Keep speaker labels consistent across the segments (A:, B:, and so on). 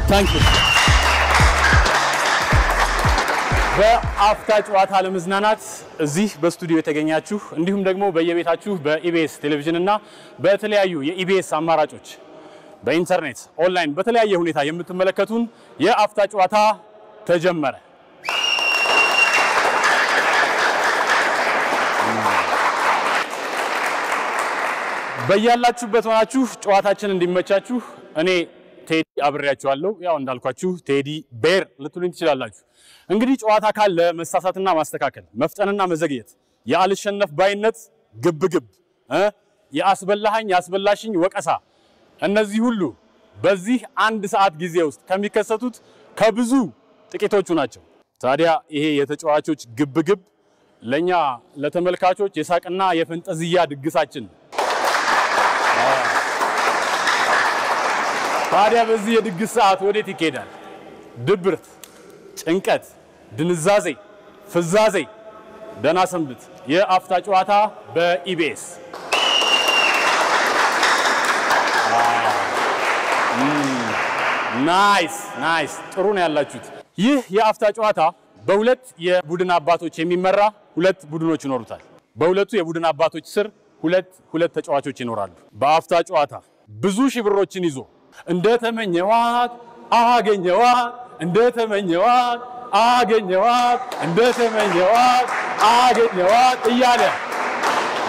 A: Thank you. በአፍታ ጨዋታ ለመዝናናት እዚህ በስቱዲዮ የተገኛችሁ እንዲሁም ደግሞ በየቤታችሁ በኢቢኤስ ቴሌቪዥን እና በተለያዩ የኢቢኤስ አማራጮች በኢንተርኔት ኦንላይን በተለያየ ሁኔታ የምትመለከቱን የአፍታ ጨዋታ ተጀመረ። በያላችሁበት ሆናችሁ ጨዋታችን እንዲመቻችሁ እኔ ቴዲ አብሬያችኋለሁ። ያው እንዳልኳችሁ ቴዲ ቤር ልትሉኝ ትችላላችሁ። እንግዲህ ጨዋታ ካለ መሳሳትና ማስተካከል፣ መፍጠንና መዘግየት፣ ያልሸነፍ ባይነት፣ ግብግብ፣ ያስበላሃኝ ያስበላሽኝ ወቀሳ እነዚህ ሁሉ በዚህ አንድ ሰዓት ጊዜ ውስጥ ከሚከሰቱት ከብዙ ጥቂቶቹ ናቸው። ታዲያ ይሄ የተጫዋቾች ግብግብ ለኛ ለተመልካቾች የሳቅና የፈንጠዝያ ድግሳችን ታዲያ በዚህ የድግስ ሰዓት ወዴት ይኬዳል? ድብርት፣ ጭንቀት፣ ድንዛዜ፣ ፍዛዜ ደና ሰንብት። የአፍታ ጨዋታ በኢቢኤስ ናይስ ጥሩ ነው ያላችሁት። ይህ የአፍታ ጨዋታ በሁለት የቡድን አባቶች የሚመራ ሁለት ቡድኖች ይኖሩታል። በሁለቱ የቡድን አባቶች ስር ሁለት ተጫዋቾች ይኖራሉ። በአፍታ ጨዋታ ብዙ ሺህ ብሮችን ይዞ እንደተመኘዋት አገኘዋት እንደተመኘዋት አገኘዋት እንደተመኘዋት አገኘዋት እያለ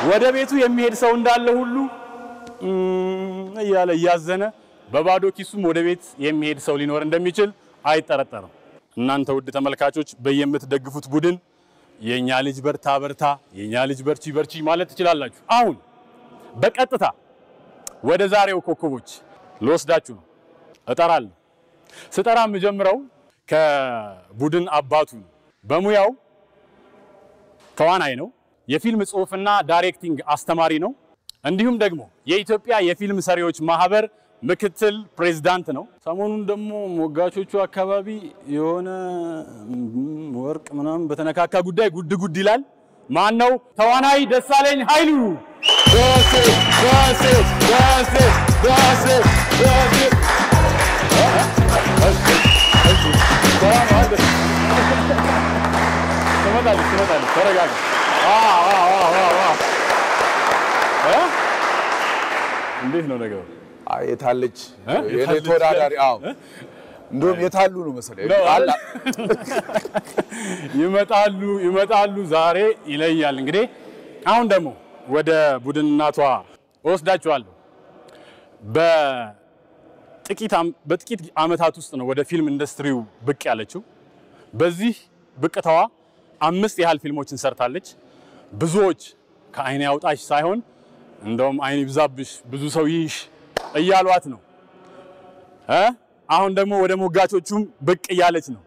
A: ወደ ቤቱ የሚሄድ ሰው እንዳለ ሁሉ እያለ ያዘነ በባዶ ኪሱም ወደ ቤት የሚሄድ ሰው ሊኖር እንደሚችል አይጠረጠርም። እናንተ ውድ ተመልካቾች በየምትደግፉት ቡድን የኛ ልጅ በርታ በርታ የኛ ልጅ በርቺ በርቺ ማለት ትችላላችሁ። አሁን በቀጥታ ወደ ዛሬው ኮከቦች ልወስዳችሁ ነው። እጠራለሁ። ስጠራ የምጀምረው ከቡድን አባቱ በሙያው ተዋናይ ነው። የፊልም ጽሑፍና ዳይሬክቲንግ አስተማሪ ነው። እንዲሁም ደግሞ የኢትዮጵያ የፊልም ሰሪዎች ማህበር ምክትል ፕሬዝዳንት ነው። ሰሞኑን ደግሞ ሞጋቾቹ አካባቢ የሆነ ወርቅ ምናምን በተነካካ ጉዳይ ጉድ ይላል። ማን ነው? ተዋናይ ደሳለኝ ኃይሉ። ትመጣለች ተረጋጋ። እንዴት ነው ነገሩ?
B: የታለች የኔ ተወዳዳሪ? አዎ እንደውም የታሉ ነው መሰለኝ። ይመጣሉ ዛሬ ይለያል። እንግዲህ አሁን ደግሞ ወደ ቡድን እናቷ ወስዳችኋለሁ። በጥቂት አመታት ውስጥ ነው ወደ ፊልም ኢንዱስትሪው ብቅ ያለችው። በዚህ ብቅታዋ 5 ያህል ፊልሞችን ሰርታለች። ብዙዎች ከአይን ያውጣሽ ሳይሆን እንደውም አይን ይብዛብሽ ብዙ ሰው ይሽ እያሏት ነው። አሁን ደግሞ ወደ ሞጋቾቹም ብቅ እያለች ነው።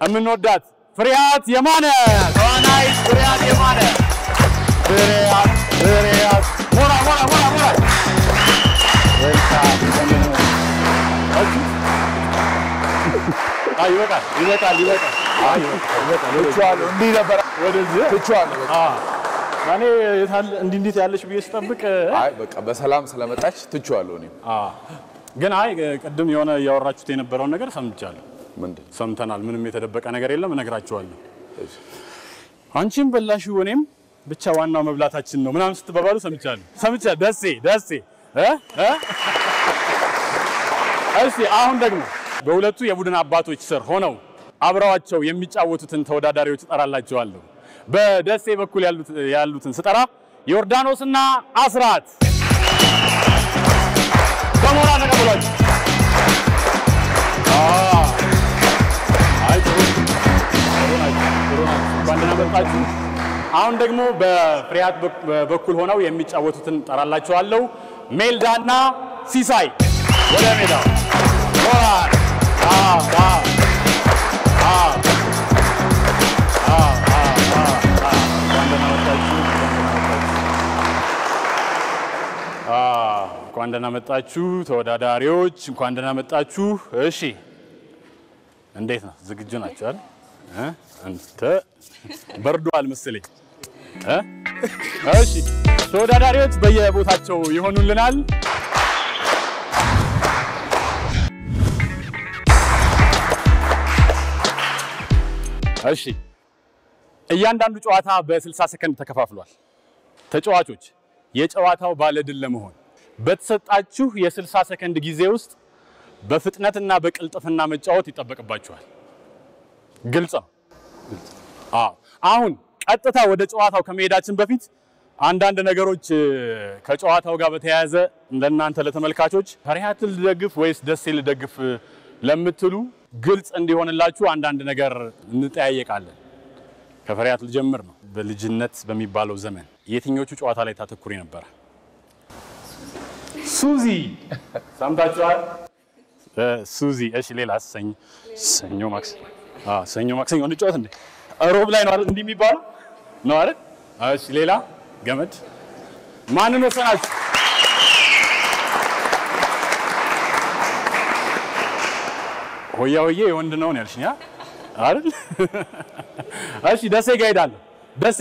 B: እምንወዳት ፍሬያት የማነ ተዋናይ ፍሬያት የማነ ፍሬያት ሞራ ይበቃል።
A: ትችዋለሁ።
B: እንዲህ ነበር
A: ወደዚህ
B: ትችዋለሁ።
A: እኔ እንዴት ያለሽ ብዬ ስጠብቅ
B: አይ በቃ በሰላም ስለመጣች ትችዋለሁ። እኔ
A: ግን ቅድም የሆነ ያወራችሁት የነበረውን ነገር ሰምቻለሁ።
B: ምንድን
A: ሰምተናል? ምንም የተደበቀ ነገር የለም፣ እነግራችኋለሁ። አንቺም በላሽው እኔም ብቻ ዋናው መብላታችን ነው ምናምን ስትባባሉ ሰምቻለሁ። ደሴ እሺ አሁን ደግሞ በሁለቱ የቡድን አባቶች ስር ሆነው አብረዋቸው የሚጫወቱትን ተወዳዳሪዎች እጠራላችኋለሁ። በደሴ በኩል ያሉትን ስጠራ ዮርዳኖስና አስራት በሞራ ተቀበሏቸው። አሁን ደግሞ በፍሬያት በኩል ሆነው የሚጫወቱትን እጠራላችኋለሁ። ሜልዳና ሲሳይ ወደ ሜዳው ሞራል እንኳን ደህና መጣችሁ ተወዳዳሪዎች፣ እንኳን ደህና መጣችሁ። እሺ እንዴት ነው? ዝግጁ ናችሁ አይደል? አንተ በርዷል መሰለኝ። እሺ ተወዳዳሪዎች በየቦታቸው ይሆኑልናል።
B: እሺ እያንዳንዱ ጨዋታ በ60 ሰከንድ ተከፋፍሏል። ተጫዋቾች የጨዋታው ባለድል ለመሆን በተሰጣችሁ የ60 ሰከንድ ጊዜ ውስጥ በፍጥነትና በቅልጥፍና መጫወት ይጠበቅባችኋል። ግልጽ ነው? አዎ። አሁን ቀጥታ ወደ ጨዋታው ከመሄዳችን በፊት አንዳንድ ነገሮች ከጨዋታው ጋር በተያያዘ እንደናንተ ለተመልካቾች ፈሪሃትን ልደግፍ ወይስ ደሴ ልደግፍ ለምትሉ ግልጽ እንዲሆንላችሁ አንዳንድ ነገር እንጠያየቃለን። ከፈሪሃት ልጀምር ነው። በልጅነት በሚባለው ዘመን የትኞቹ ጨዋታ ላይ ታተኩሪ ነበር? ሱዚ ሰምታችኋል? ሱዚ። እሺ ሌላስ? ሰኞ ማክሰኞ እንጫወት እንዴ? ሮብ ላይ ነው አይደል እንዲህ የሚባለው ነው አይደል? እሺ ሌላ ገመድ ማንን ወሰናችሁ? ሆያ ሆዬ የወንድ ነው ያልሽኝ አይደል? እሺ ደሴ ጋር ሄዳለሁ። ደሴ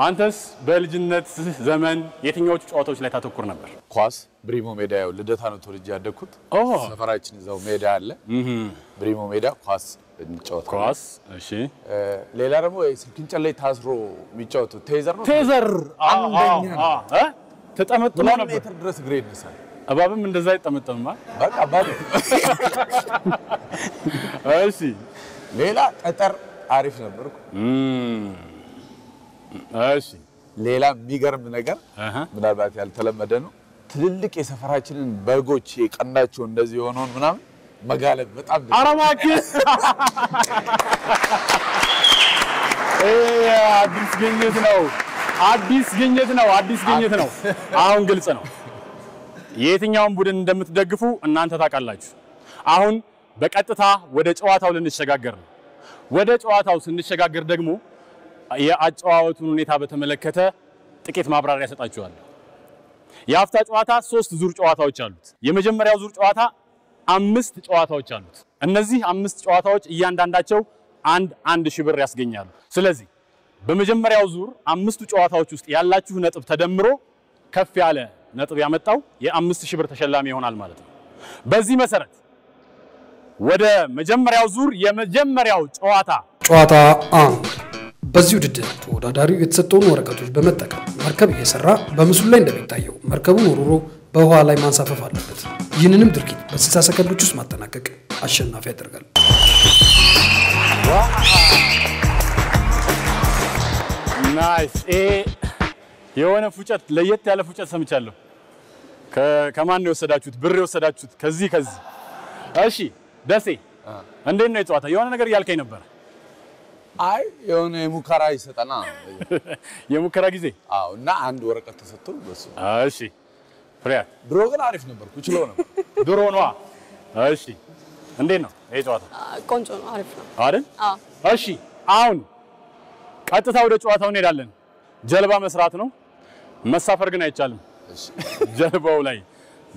B: አንተስ በልጅነት ዘመን የትኞቹ ጨዋታዎች ላይ ታተኩር ነበር?
C: ኳስ ብሪሞ ሜዳ ያው ልደታ ነው ተወልጄ ያደኩት። ሰፈራችን እዛው ሜዳ አለ። ብሪሞ ሜዳ ኳስ እንጫወታለን።
B: ኳስ እሺ።
C: ሌላ ደግሞ ስልክ እንጨት ላይ ታስሮ የሚጫወቱት ቴዘር ነው።
B: ቴዘር አንደኛ ተጠመጥሞ ነበር።
C: ሜትር ድረስ እግሬ ይነሳል።
B: እባብም እንደዛ ይጠመጠምማ።
C: በቃ ባል።
B: እሺ
C: ሌላ ጠጠር አሪፍ ነበርኩ።
B: እሺ
C: ሌላ የሚገርም ነገር ምናልባት ያልተለመደ ነው። ትልልቅ የሰፈራችንን በጎች የቀንዳቸው እንደዚህ የሆነውን ምናምን መጋለብ በጣም
B: አረማክ አዲስ ግኝት ነው። አሁን ግልጽ ነው የትኛውን ቡድን እንደምትደግፉ እናንተ ታውቃላችሁ። አሁን በቀጥታ ወደ ጨዋታው ልንሸጋገር ነው። ወደ ጨዋታው ስንሸጋገር ደግሞ የአጨዋወቱን ሁኔታ በተመለከተ ጥቂት ማብራሪያ ሰጣችኋለሁ። የአፍታ ጨዋታ 3 ዙር ጨዋታዎች አሉት። የመጀመሪያው ዙር ጨዋታ 5 ጨዋታዎች አሉት። እነዚህ 5 ጨዋታዎች እያንዳንዳቸው 1,000 ብር ያስገኛሉ። ስለዚህ በመጀመሪያው ዙር 5ቱ ጨዋታዎች ውስጥ ያላችሁ ነጥብ ተደምሮ ከፍ ያለ ነጥብ ያመጣው የ5,000 ብር ተሸላሚ ይሆናል ማለት ነው። በዚህ መሰረት ወደ መጀመሪያው ዙር የመጀመሪያው ጨዋታ
D: 1 በዚህ ውድድር ተወዳዳሪው የተሰጠውን ወረቀቶች በመጠቀም መርከብ እየሰራ በምስሉ ላይ እንደሚታየው መርከቡን ወርውሮ በውሃ ላይ ማንሳፈፍ አለበት። ይህንንም ድርጊት በ60 ሰከንዶች ውስጥ ማጠናቀቅ አሸናፊ ያደርጋል።
B: ናይስ። የሆነ ፉጨት ለየት ያለ ፉጨት ሰምቻለሁ። ከማን ነው የወሰዳችሁት? ብር የወሰዳችሁት? ከዚህ እሺ ደሴ እንዴት ነው የጨዋታ? የሆነ ነገር ያልከኝ ነበር።
C: አይ የሆነ የሙከራ ይሰጠና
B: የሙከራ ጊዜ
C: አዎ። እና አንድ ወረቀት ተሰጥቶ በሱ
B: እሺ። ፍሬያት
C: ድሮ ግን አሪፍ ነበርኩ፣ እችለው ነበር
B: ድሮ ነው። እሺ እንዴት ነው ይሄ ጨዋታ?
E: ቆንጆ ነው፣ አሪፍ ነው
B: አይደል? እሺ አሁን ቀጥታ ወደ ጨዋታው እንሄዳለን። ጀልባ መስራት ነው፣ መሳፈር ግን አይቻልም። እሺ ጀልባው ላይ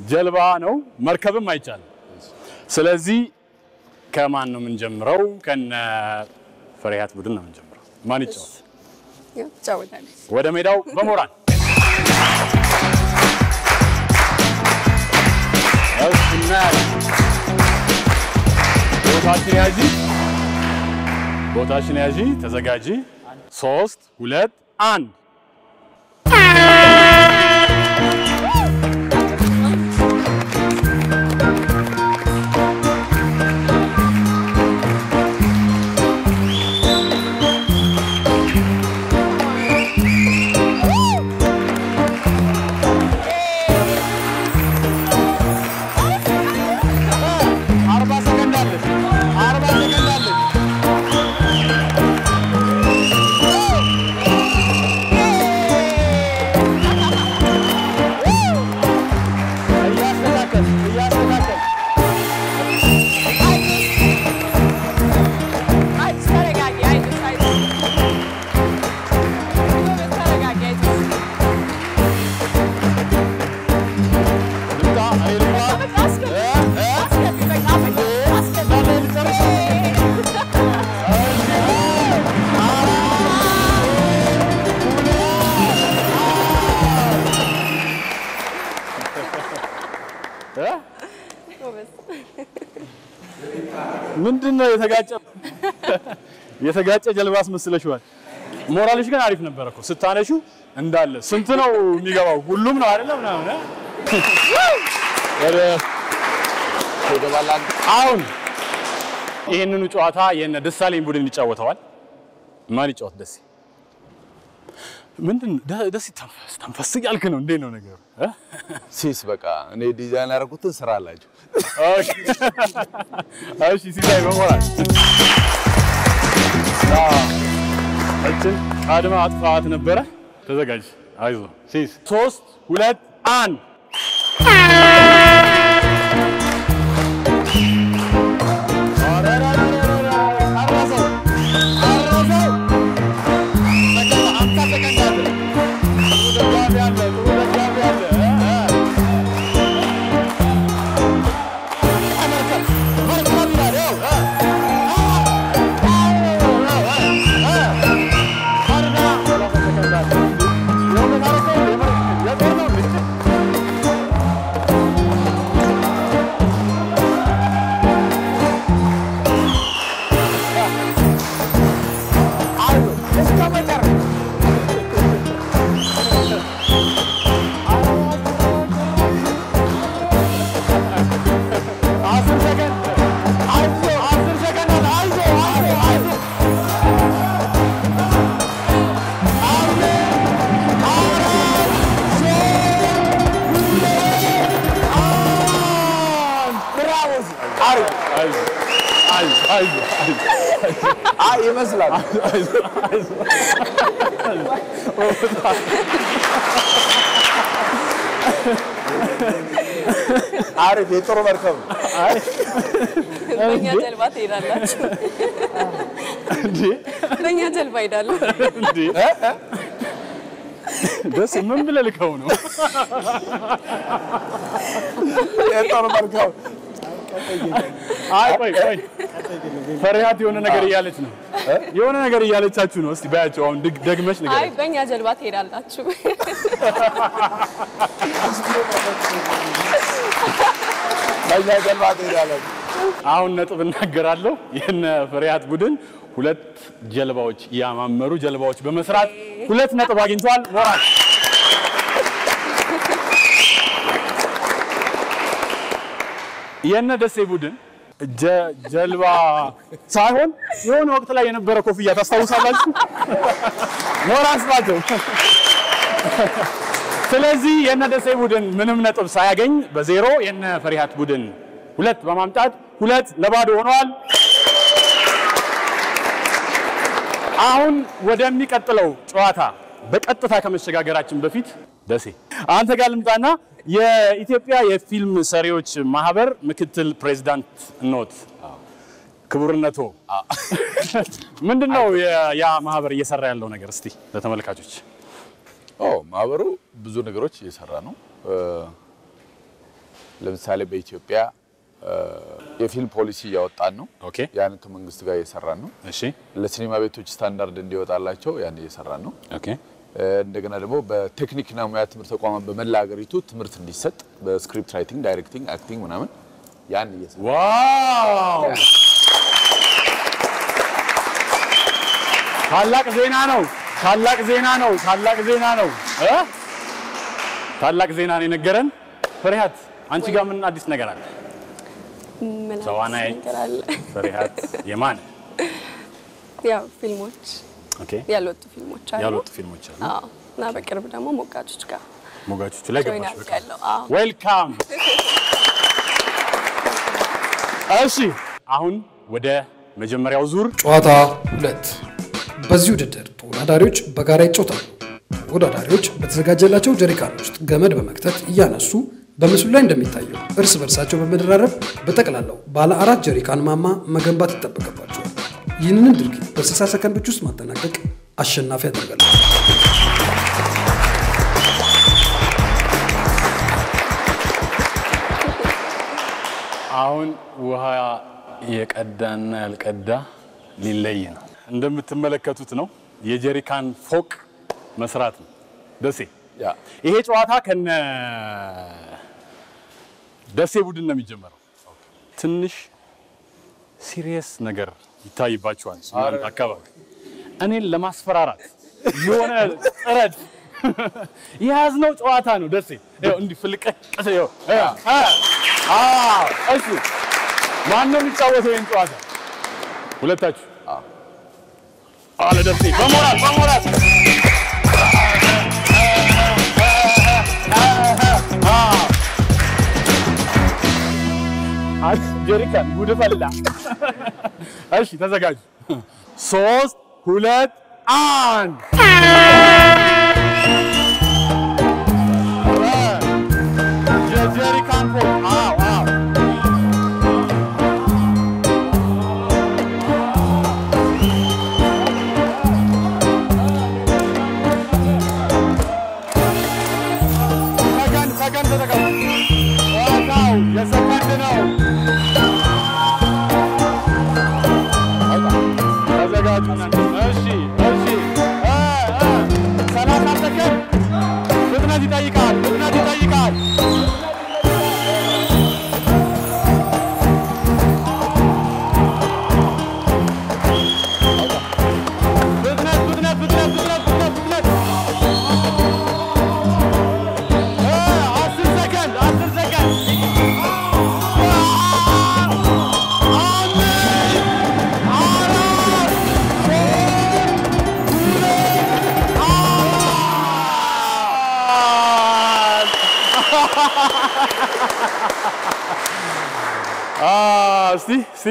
B: ጀልባ ነው፣ መርከብም አይቻልም። ስለዚህ ከማን ነው የምንጀምረው? ከነ ፍሬያት ቡድን ነው የምንጀምረው። ማን ይጫወት?
E: ይጫወታል።
B: ወደ ሜዳው በሞራል ቦታሽን ያዢ፣ ተዘጋጂ። 3 2 1 ምንድነው የተጋጨው? የተጋጨ ጀልባ አስመስለሽዋል። ሞራልሽ ግን አሪፍ ነበር እኮ ስታነሹ እንዳለ ስንት ነው የሚገባው? ሁሉም ነው አይደለም ምናምን አሁን ይሄንኑ ጨዋታ የነ ደሳለኝ ቡድን ይጫወተዋል። ማን ይጫወት? ደስ ምንድን ደስ ተንፈስ ያልክ ነው እንዴ ነው ነገሩ?
C: ሲስ በቃ እኔ ዲዛይን ያደረኩትን ስራ አላችሁ።
B: እሺ ሲሳይ በሞራል እችን አድማ አጥፋት ነበረ። ተዘጋጅ አይዞ ሲስ 3 2 1
C: ይመስላል አሪፍ የጥሩ መርከብ
E: በእኛ ጀልባ ትሄዳላችሁ
B: እንዴ?
E: በእኛ ጀልባ ሄዳለሁ
B: እንዴ? ደስ ምን ብለህ ልከው ነው?
C: የጥሩ መርከብ
B: አይ ቆይ ፈሪሃት የሆነ ነገር እያለች ነው። የሆነ ነገር እያለቻችሁ ነው። እስቲ ባያቸው አሁን ደግመሽ ነገር
E: አይ በእኛ ጀልባ ትሄዳላችሁ
C: በእኛ ጀልባ ትሄዳላችሁ።
B: አሁን ነጥብ እናገራለሁ። የነ ፈሪሃት ቡድን 2 ጀልባዎች ያማመሩ ጀልባዎች በመስራት 2 ነጥብ አግኝቷል። ሞራል የነ ደሴ ቡድን ጀልባ ሳይሆን የሆነ ወቅት ላይ የነበረ ኮፍያ ታስታውሳላችሁ? ሞራል ስጣቸው። ስለዚህ የነ ደሴ ቡድን ምንም ነጥብ ሳያገኝ በዜሮ የነ ፈሪሃት ቡድን 2 በማምጣት 2 ለባዶ ሆነዋል። አሁን ወደሚቀጥለው ጨዋታ በቀጥታ ከመሸጋገራችን በፊት ደሴ አንተ ጋር ልምጣና የኢትዮጵያ የፊልም ሰሪዎች ማህበር ምክትል ፕሬዝዳንት ኖት ክቡርነቶ ምንድነው ያ ማህበር እየሰራ ያለው ነገር እስቲ ለተመልካቾች?
C: ማህበሩ ብዙ ነገሮች እየሰራ ነው። ለምሳሌ በኢትዮጵያ የፊልም ፖሊሲ ያወጣን ነው።
B: ኦኬ
C: ያን ከመንግስት ጋር እየሰራን ነው።
B: እሺ
C: ለሲኒማ ቤቶች ስታንዳርድ እንዲወጣላቸው ያን እየሰራን ነው።
B: ኦኬ
C: እንደገና ደግሞ በቴክኒክና ሙያ ትምህርት ተቋማት በመላ ሀገሪቱ ትምህርት እንዲሰጥ በስክሪፕት ራይቲንግ፣ ዳይሬክቲንግ፣ አክቲንግ ምናምን ያን እየሰራን
B: ዋው ታላቅ ዜና ነው። ታላቅ ዜና ነው። ታላቅ ዜና ነው። ታላቅ ዜና ነው የነገረን። ፈሪሃት አንቺ ጋር ምን አዲስ ነገር አለ? ተዋናይ ፈሪሃት የማን
E: ያው ፊልሞች
B: ኦኬ
E: ያልወጡ ፊልሞች አሉ። አዎ እና በቅርብ ደግሞ ሞጋቾች ጋር
B: ሞጋቾች ላይ ገባሽ። በቃ
E: አዎ
B: ዌልካም። እሺ አሁን ወደ መጀመሪያው ዙር
D: ጨዋታ 2 በዚህ ውድድር ተወዳዳሪዎች በጋራ ይጫወታሉ። ተወዳዳሪዎች በተዘጋጀላቸው ጀሪካን ውስጥ ገመድ በመክተት እያነሱ በምስሉ ላይ እንደሚታየው እርስ በርሳቸው በመደራረብ በጠቅላላው ባለ 4 ጀሪካን ማማ መገንባት ይጠበቅባቸዋል። ይህንን ድርጊት በ60 ሰከንዶች ውስጥ ማጠናቀቅ አሸናፊ ያደርጋል።
B: አሁን ውሃ የቀዳና ያልቀዳ ሊለይ ነው። እንደምትመለከቱት ነው የጀሪካን ፎቅ መስራት ነው። ደሴ ይሄ ጨዋታ ከነ ደሴ ቡድን ነው የሚጀምረው። ትንሽ ሲሪየስ ነገር ይታይባችኋል እናንተ አካባቢ እኔን ለማስፈራራት የሆነ ጥረት የያዝነው ጨዋታ ነው ደሴ ይኸው እንዲህ ፍልቀቅ ይኸው እሺ ማነው የሚጫወተው ይሄን ጨዋታ ሁለታችሁ አለ ደሴ በሞራል ጀሪካን ጉድ ፈላ እሺ ተዘጋጁ 3 2 1 ጀሪካን ፎ ሰከንድ ተዘጋጁ ዋው የሰከንድ ነው እሺ 30 ሰከንድ ፍጥነት ይጠይቃል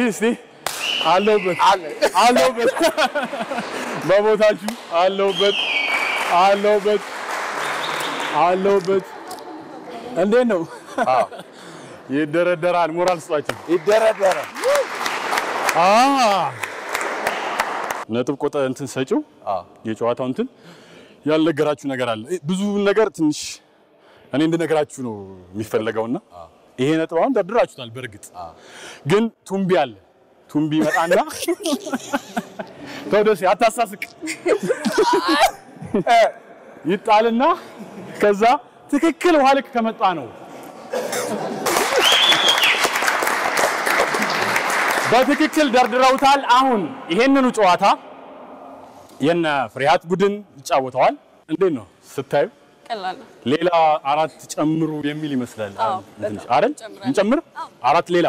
B: እስቲ አለውበት በቦታችሁ አለውበት እንዴት ነው ይደረደራል ሞራል ስጧቸው
C: ይደረደራል
B: ነጥብ ቆጠ እንትን ሰጪው የጨዋታው እንትን ያልነገራችሁ ነገር አለ ብዙ ነገር ትንሽ እኔ እንድነግራችሁ ነው የሚፈልገውና ይሄ ነጥብ አሁን ደርድራችሁታል በርግጥ ግን ቱምቢ አለ ቱምቢ መጣና ተወደስ አታሳስቅ ይጣልና ከዛ ትክክል ውሃልክ ከመጣ ነው በትክክል ደርድረውታል አሁን ይሄንኑ ጨዋታ የነ ፍሬሃት ቡድን ይጫወተዋል እንዴት ነው ስታዩ
E: ቀላል
B: ሌላ 4 ጨምሩ የሚል ይመስላል አይደል እንጨምር 4 ሌላ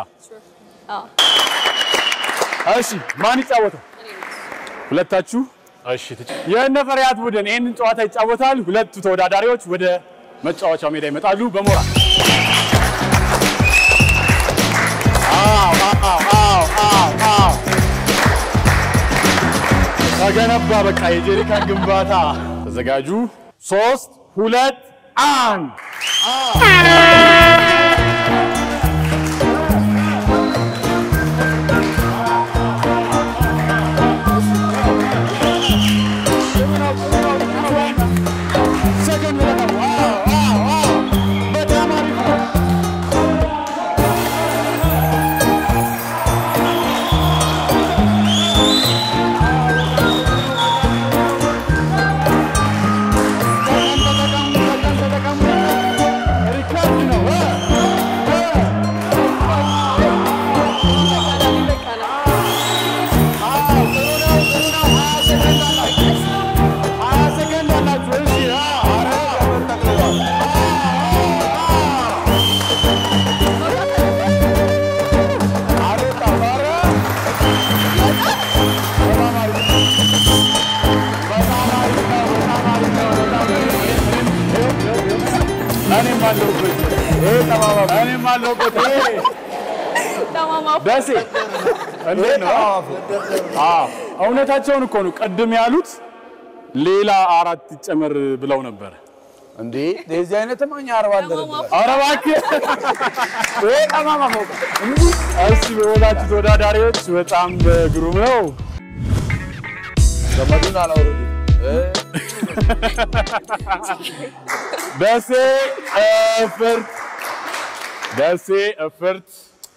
B: እሺ ማን ይጫወታል ሁለታችሁ እሺ የነ ፍሬሃት ቡድን ይሄንን ጨዋታ ይጫወታል ሁለቱ ተወዳዳሪዎች ወደ መጫወቻው ሜዳ ይመጣሉ በሞራል ተገነባ በቃ የጀሪካን ግንባታ ተዘጋጁ 3 2 1 ደሴ እንዴት ነው እውነታቸውን እኮ ነው ቀድም ያሉት ሌላ 4 ይጨመር ብለው ነበር
C: እንዴ ለዚህ አይነት ማኛ 40 ደረጃ
B: አረባክ ተማማው እንዴ እሺ ወላችሁ ተወዳዳሪዎች በጣም ግሩም ነው
C: ዘመዱን አላወረዱ
B: ደሴ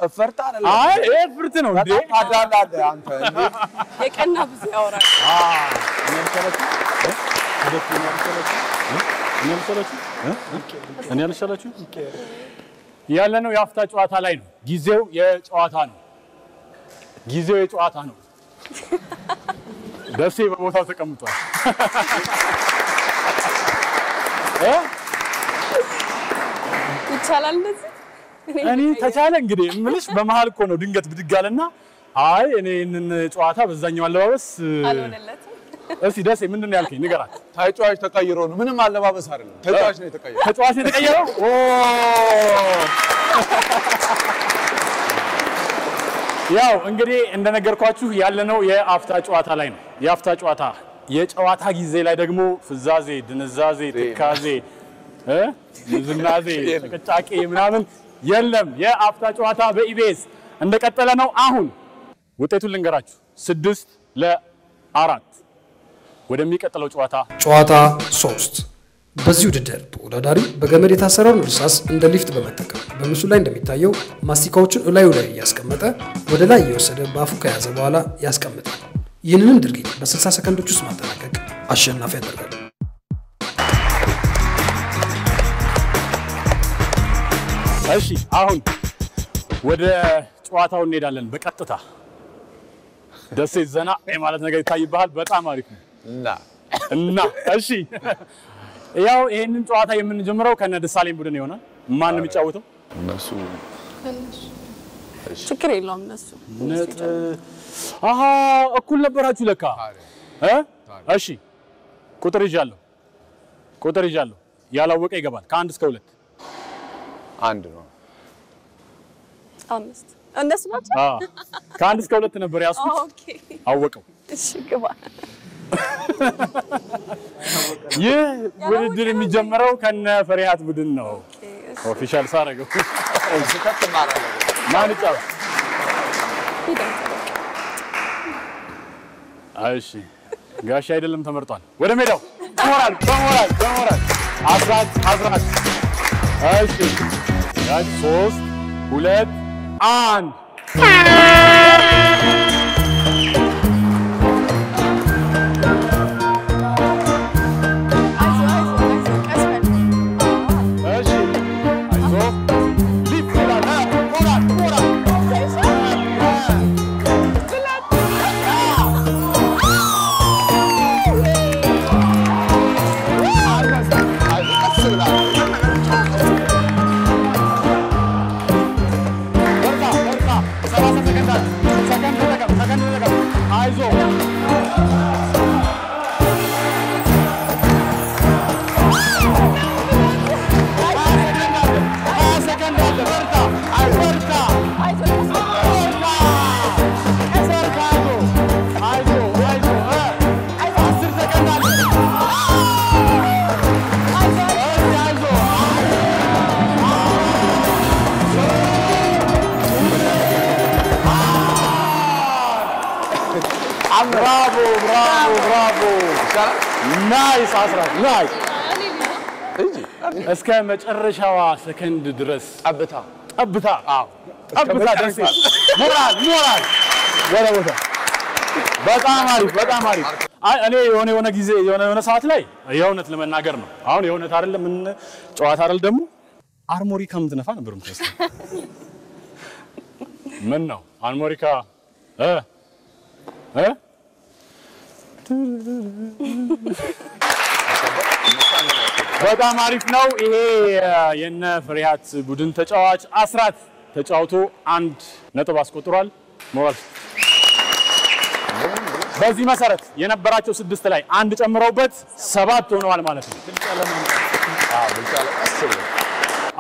B: እፍርት
C: አይደለም
B: አይ እፍርት ነው እንዴ
C: አዳዳደ አንተ እንዴ
E: የቀና ብዙ ያወራል
B: እኔ አልሻላችሁ ያለነው የአፍታ ጨዋታ ላይ ነው ጊዜው የጨዋታ ነው ደሴ በቦታው ተቀምጧል
E: ይቻላል እንደዚህ
B: እኔ ተቻለ እንግዲህ ምንሽ በመሃል እኮ ነው ድንገት ብድጋለና አይ እኔ እነን ጨዋታ በዛኛው አለባበስ
E: አልሆነለትም
B: እስቲ ደሴ ምንድነው ያልከኝ ንገራት
C: ተጫዋች ተቀይሮ ነው ምንም አለባበስ አይደለም ተጫዋች ነው የተቀየረው
B: ተጫዋች ነው የተቀየረው ኦ ያው እንግዲህ እንደነገርኳችሁ ያለነው የአፍታ ጨዋታ ላይ ነው የአፍታ ጨዋታ የጨዋታ ጊዜ ላይ ደግሞ ፍዛዜ ድንዛዜ ትካዜ ዝናዜ ተቀጫቂ ምናምን የለም የአፍታ ጨዋታ በኢቢኤስ እንደቀጠለ ነው አሁን ውጤቱን ልንገራችሁ 6-4 ወደሚቀጥለው ጨዋታ
D: 3 በዚህ ውድድር ተወዳዳሪው በገመድ የታሰረውን እርሳስ እንደ ሊፍት በመጠቀም በምስሉ ላይ እንደሚታየው ማስቲካዎችን እላዩ ላይ እያስቀመጠ ወደ ላይ እየወሰደ በአፉ ከያዘ በኋላ ያስቀምጣል ይህንንም ድርጊት በ60 ሰከንዶች ውስጥ ማጠናቀቅ አሸናፊ ያደርጋል
B: እሺ አሁን ወደ ጨዋታው እንሄዳለን በቀጥታ ደሴ ዘና ማለት ነገር ይታይብሃል በጣም አሪፍ ነው እና እሺ ያው ይሄንን ጨዋታ የምንጀምረው ከነ ደሳለኝ ቡድን ይሆናል ማን ነው የሚጫወተው
C: እነሱ
E: ችግር የለውም እነሱ
B: አሃ እኩል ነበራችሁ ለካ እሺ ቁጥር ይዣለሁ ያላወቀ ይገባል ከ1 እስከ 2
C: አንድ ነው
E: 5 እነሱ ናቸው
B: ከ1 እስከ 2 ነበር ያስኩት
E: ኦኬ
B: አወቀው
E: እሺ ግባ
B: ይህ ውድድር የሚጀምረው ከነ ፈሪሃት ቡድን ነው ኦፊሻል ሳረገው
C: ስከት ማራለ
B: ማን ይጫወት እሺ ጋሽ አይደለም ተመርጧል ወደ ሜዳው በሞራል አስራት እሺ ጋሽ 3 2 1 Bravo. Nice, Asra. Nice. እስከ መጨረሻዋ ሰከንድ ድረስ ጠብታ ደስ ሞራል ወደ ቦታ በጣም አሪፍ አይ እኔ የሆነ ጊዜ የሆነ ሰዓት ላይ የእውነት ለመናገር ነው አሁን የእውነት አይደለም ምን ጨዋታ አይደል ደግሞ አርሞሪካ ምትነፋ ነበር ምትስ ምን ነው አርሞሪካ በጣም አሪፍ ነው ይሄ የነ ፍሪሃት ቡድን ተጫዋች አስራት ተጫውቶ 1 ነጥብ አስቆጥሯል ሞራል በዚህ መሰረት የነበራቸው 6 ላይ 1 ጨምረውበት 7 ሆነዋል ማለት ነው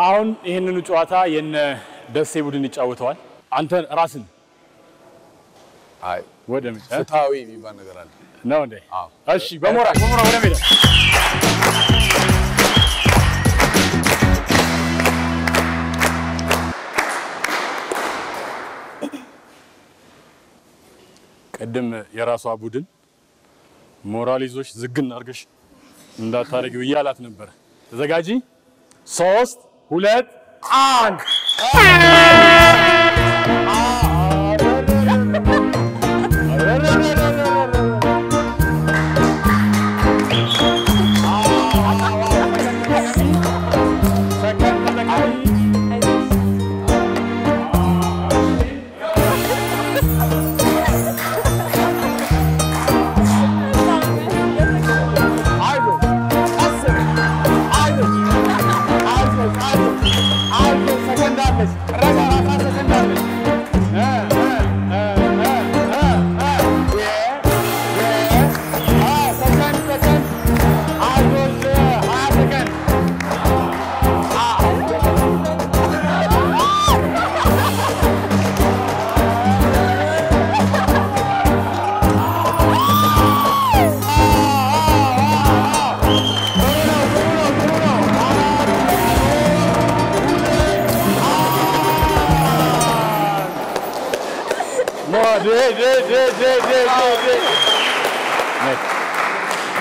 B: አሁን ይሄንኑ ጨዋታ የነ ደሴ ቡድን ይጫወተዋል አንተ ራስን
C: አይ
B: ወደ
C: ፍታዊ የሚባል ነገር አለ
B: ነው እንዴ እሺ በሞራል ወደ ሜዳ ቀደም የራሷ ቡድን ሞራሊዞች ዝግን አርገሽ እንዳታረጊው ይያላት ነበር ተዘጋጂ 3 2 1
E: Ay,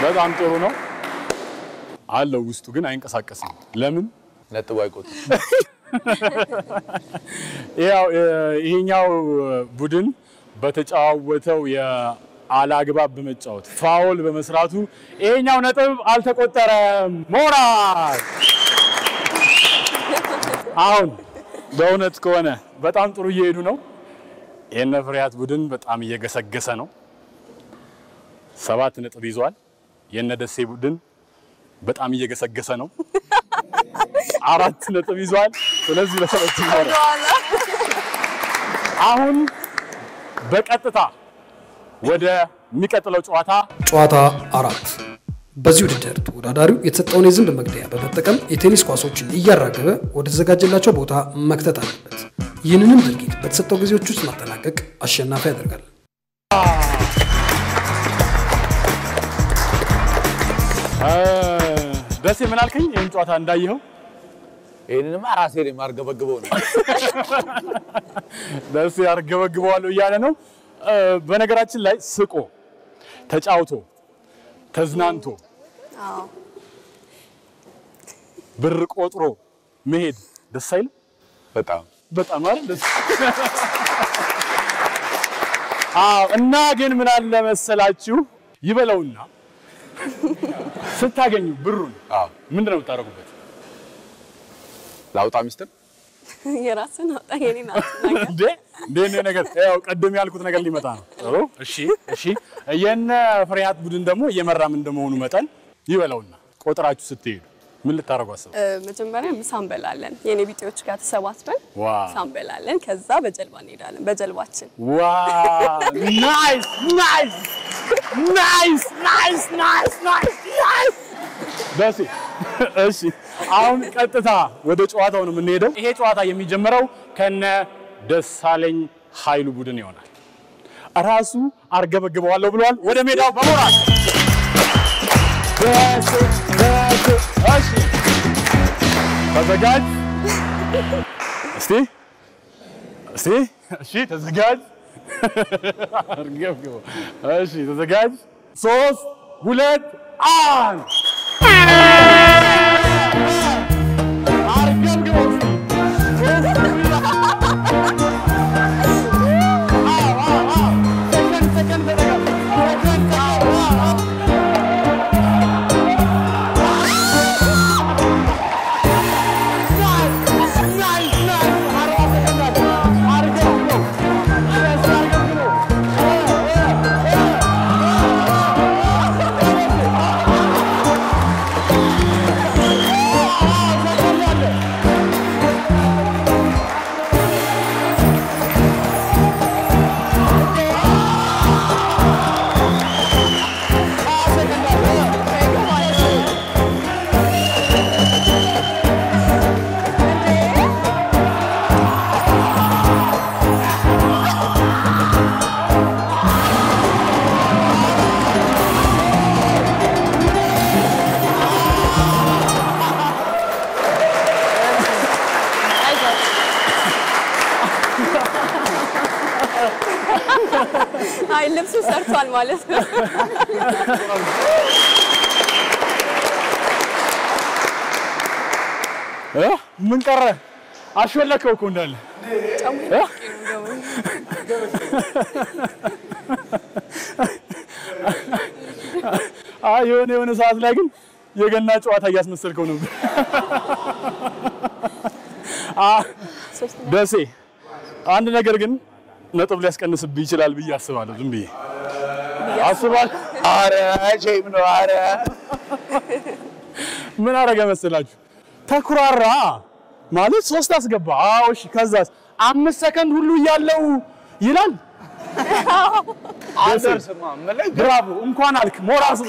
B: በጣም ጥሩ ነው አለው ውስጡ ግን አይንቀሳቀስም ለምን
C: ነጥብ አይቆጥም
B: ይሄኛው ቡድን በተጫወተው የአላግባብ በመጫወት ፋውል በመስራቱ ይሄኛው ነጥብ አልተቆጠረም ሞራል አሁን በእውነት ከሆነ በጣም ጥሩ እየሄዱ ነው የነ ፍሬያት ቡድን በጣም እየገሰገሰ ነው 7 ነጥብ ይዟል የነ ደሴ ቡድን በጣም እየገሰገሰ ነው 4 ነጥብ ይዟል ስለዚህ ለሰበት ይሆናል አሁን በቀጥታ ወደ የሚቀጥለው ጨዋታ 4 በዚህ ውድድር ተወዳዳሪው የተሰጠውን የዝንብ መግደያ በመጠቀም የቴኒስ ኳሶችን እያራገበ ወደ ተዘጋጀላቸው ቦታ መክተት አለበት ይህንንም ድርጊት በተሰጠው ጊዜዎች ውስጥ ማጠናቀቅ አሸናፊ ያደርጋል ደሴ ምን አልከኝ ይሄን ጨዋታ እንዳየኸው
C: ይሄንንማ ራሴ ላይ ማርገበግበው ነው
B: ደሴ ያርገበግበዋል እያለ ነው በነገራችን ላይ ስቆ ተጫውቶ ተዝናንቶ ብር ቆጥሮ መሄድ ደስ አይል በጣም አይደል ደስ እና ግን ምን አለ መሰላችሁ ይበለውና ስታገኙ ብሩን ምንድነው የምታረጉበት
C: ላውጣ ሚስጥር
E: የራስን አውጣ የኔን አውጣ
B: እንደ ነገር ያው ቀደም ያልኩት ነገር ሊመጣ ነው ጥሩ እሺ የነ ፍሬያት ቡድን ደግሞ እየመራም እንደመሆኑ መጠን ይበለውና ቆጥራችሁ ስትሄዱ ምን ልታረጉ አሰብ
E: መጀመሪያ ምሳ እንበላለን የኔ ቢጤዎች ጋር ተሰባስበን ምሳ እንበላለን ከዛ በጀልባ እንሄዳለን በጀልባችን
B: ናይስ ደሴ እሺ አሁን ቀጥታ ወደ ጨዋታው ነው የምንሄደው ይሄ ጨዋታ የሚጀምረው ከነ ደሳለኝ ኃይሉ ቡድን ይሆናል ራሱ አርገበግበዋለሁ ብሏል ወደ ሜዳው በሞራል እሺ ተዘጋጅ እስቲ ተዘጋጅ አርገበግበው እሺ ተዘጋጅ 3 2 1
E: አይ ልብሱ ሰርቷል ማለት ነው
B: ምን ቀረ አሽወለከው እኮ እንዳለ የሆነ ሰዓት ላይ ግን የገና ጨዋታ እያስመሰልከው ነበር ደሴ አንድ ነገር ግን ነጥብ ሊያስቀንስብህ ይችላል ብዬ አስባለሁ ዝም ብዬ አስባል
C: አረ ሼም ነው አረ
B: ምን አረገ መሰላችሁ ተኩራራ ማለት 3 አስገባ እሺ ከዛስ 5 ሰከንድ ሁሉ ያለው ይላል
C: አደርስማ ማለት
B: ብራቮ እንኳን አልክ ሞራስ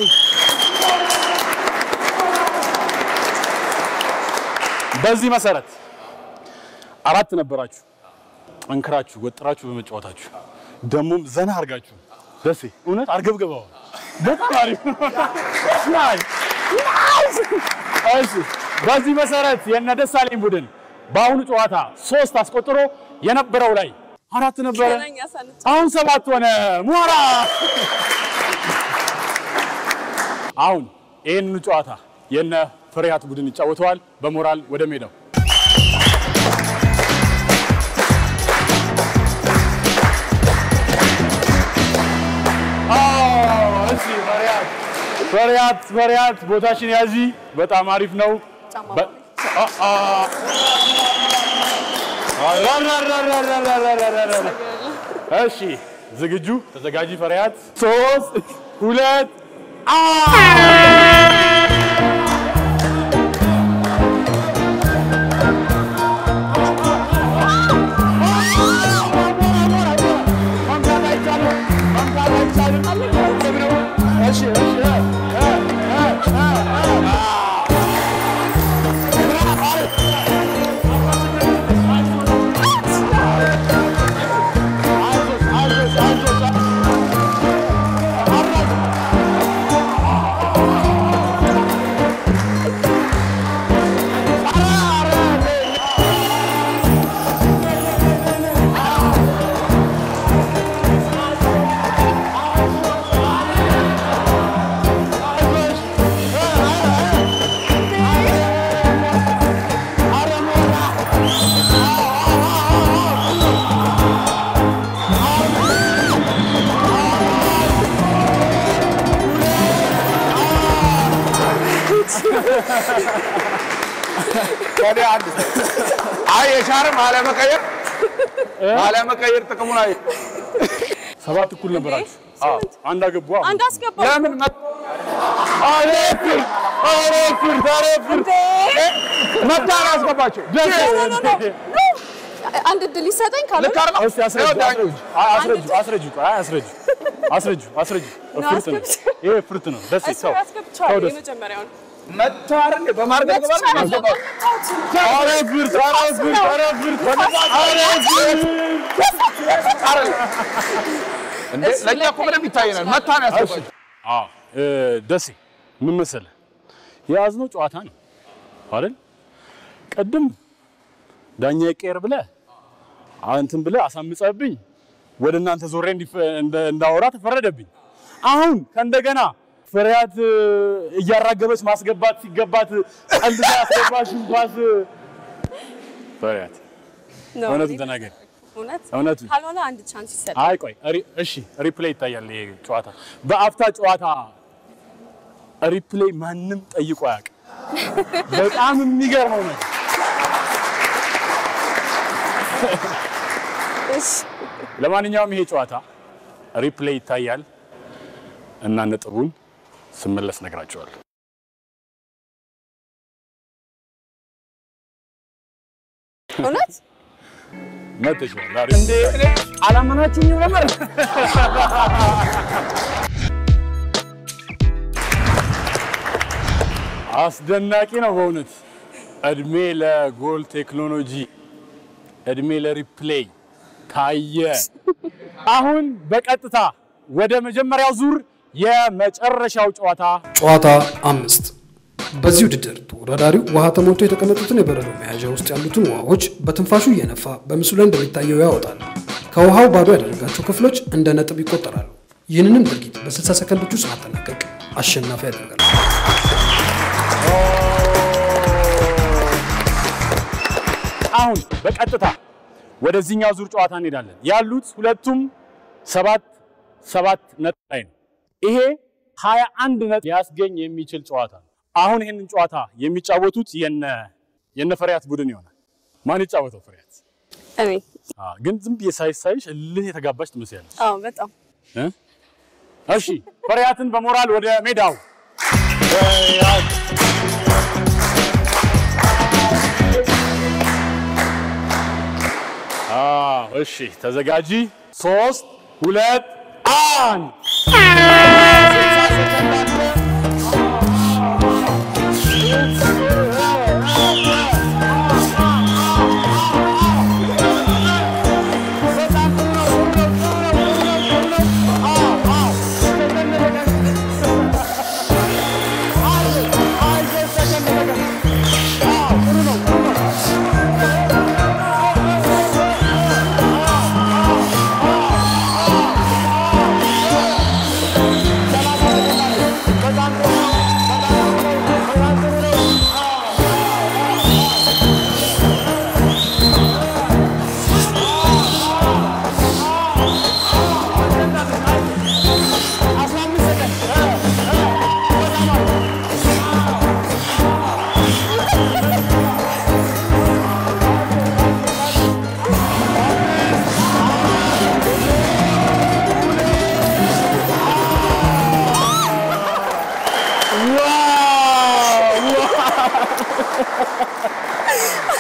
B: በዚህ መሰረት 4 ነበራችሁ አንከራችሁ ወጥራችሁ በመጫወታችሁ ደሞም ዘና አርጋችሁ ደሴ እውነት አርገብገባው በጣም አሪፍ ናይስ እሺ በዚህ መሰረት የነ ደሳለኝ ቡድን በአሁኑ ጨዋታ 3 አስቆጥሮ የነበረው ላይ 4 ነበረ
E: ከነኛ ሳንጫ
B: አሁን 7 ሆነ ሞራ አሁን ይሄንን ጨዋታ የነ ፍሬያት ቡድን ይጫወተዋል በሞራል ወደ ሜዳው እሺ ፍሬያት ቦታሽን ያዢ በጣም አሪፍ ነው እሺ ዝግጁ ተዘጋጂ ፍሬያት 3 2
C: አይ የሻርም አለ መቀየር ጥቅሙን አይ
B: 7 እኩል ነበራችሁ አንድ አገቡ
E: አንድ አስገባ
C: ለምን መታን አስገባቸው
E: አንድ ድል ይሰጠኝ ካለ
B: እስቲ አስረጁ ይሄ ፍርት ነው ደስ ይሰው
E: የመጀመሪያውን
C: መታረን በማርገብ ማስገባው እንዴ ለኛ እኮ ምንም ይታየናል መታን ያስገባቸው
B: ደስ ምን መሰለህ የያዝነው ጨዋታ ነው አይደል ቀድም ዳኛ ይቀር ብለ አንተም ብለ አሳምጸብኝ ወደ እናንተ ዞሬ እንዳወራ ተፈረደብኝ አሁን ከእንደገና ፍሬያት እያራገበች ማስገባት ሲገባት ቀልድ ያስገባሽ ኳስ ፍሬያት እውነቱን ተናገር እውነቱን
E: ካልሆነ አንድ ቻንስ ይሰጥ
B: አይ ቆይ እሺ ሪፕሌይ ይታያል ይሄ ጨዋታ በአፍታ ጨዋታ ሪፕሌይ ማንንም ጠይቆ ያውቅ በጣም የሚገርመው ነው
E: እሺ
B: ለማንኛውም ይሄ ጨዋታ ሪፕሌይ ይታያል እና ነጥቡን ስመለስ ነግራቸዋለሁ
E: እውነት
B: መጥተሻል ዛሬ እንዴ አላመናችሁኝም ነበር አስደናቂ ነው በእውነት እድሜ ለጎል ቴክኖሎጂ እድሜ ለሪፕሌይ ታየ አሁን በቀጥታ ወደ መጀመሪያው ዙር የመጨረሻው ጨዋታ
D: 5 በዚህ ውድድር ተወዳዳሪው ውሃ ተሞልቶ የተቀመጡትን የበረዶ መያዣ ውስጥ ያሉትን ውሃዎች በትንፋሹ እየነፋ በምስሉ ላይ እንደሚታየው ያወጣል ከውሃው ባዶ ያደረጋቸው ክፍሎች እንደ ነጥብ ይቆጠራሉ ይህንንም ድርጊት በ60 ሰከንዶች ውስጥ ማጠናቀቅ አሸናፊ ያደርጋል
B: አሁን በቀጥታ ወደዚህኛው ዙር ጨዋታ እንሄዳለን ያሉት ሁለቱም 7 ነጥብ ላይ ነው ይሄ 21 ነጥብ ያስገኝ የሚችል ጨዋታ ነው አሁን ይሄንን ጨዋታ የሚጫወቱት የነ ፍሬያት ቡድን ይሆናል ማን ይጫወተው ፍሬያት
E: እኔ
B: ግን ዝም ሳይሽ እልህ የተጋባች ትመስያለሽ
E: በጣም
B: እሺ ፍሬያትን በሞራል ወደ ሜዳው ፍሬያት እሺ ተዘጋጂ 3 2 1
C: Come on.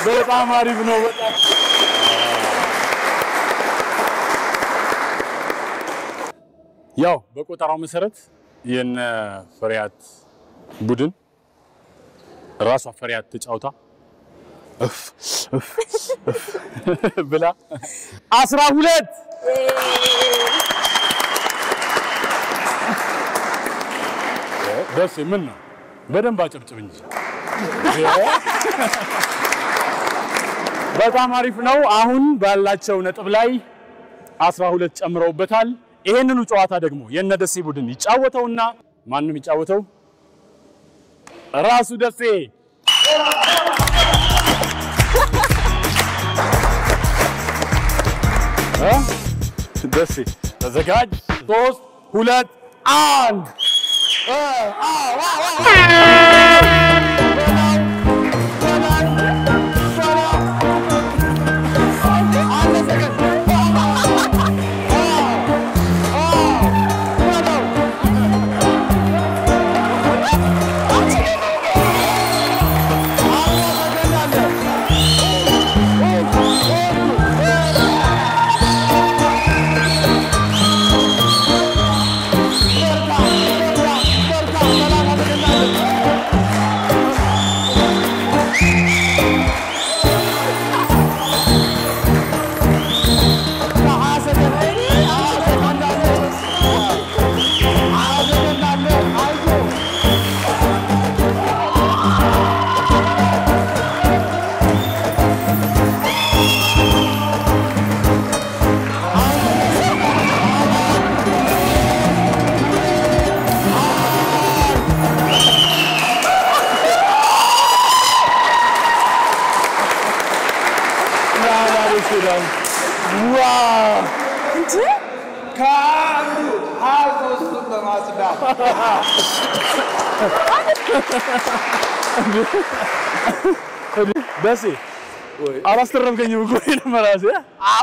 B: በጣም አሪፍ ነው በጣም ያው በቆጠራው መሰረት የነ ፍሬያት ቡድን ራሷ ፍሬያት ተጫውታ ብላ 12 ደስ ምን ነው በደንብ አጨብጭብ እንጂ በጣም አሪፍ ነው አሁን ባላቸው ነጥብ ላይ 12 ጨምረውበታል ይሄንኑ ጨዋታ ደግሞ የነደሴ ቡድን ይጫወተውና ማንንም ይጫወተው ራሱ ደሴ ደሴ ተዘጋጅ 3 2 1 ደሴ አላስተረምከኝም እኮ ለማራሴ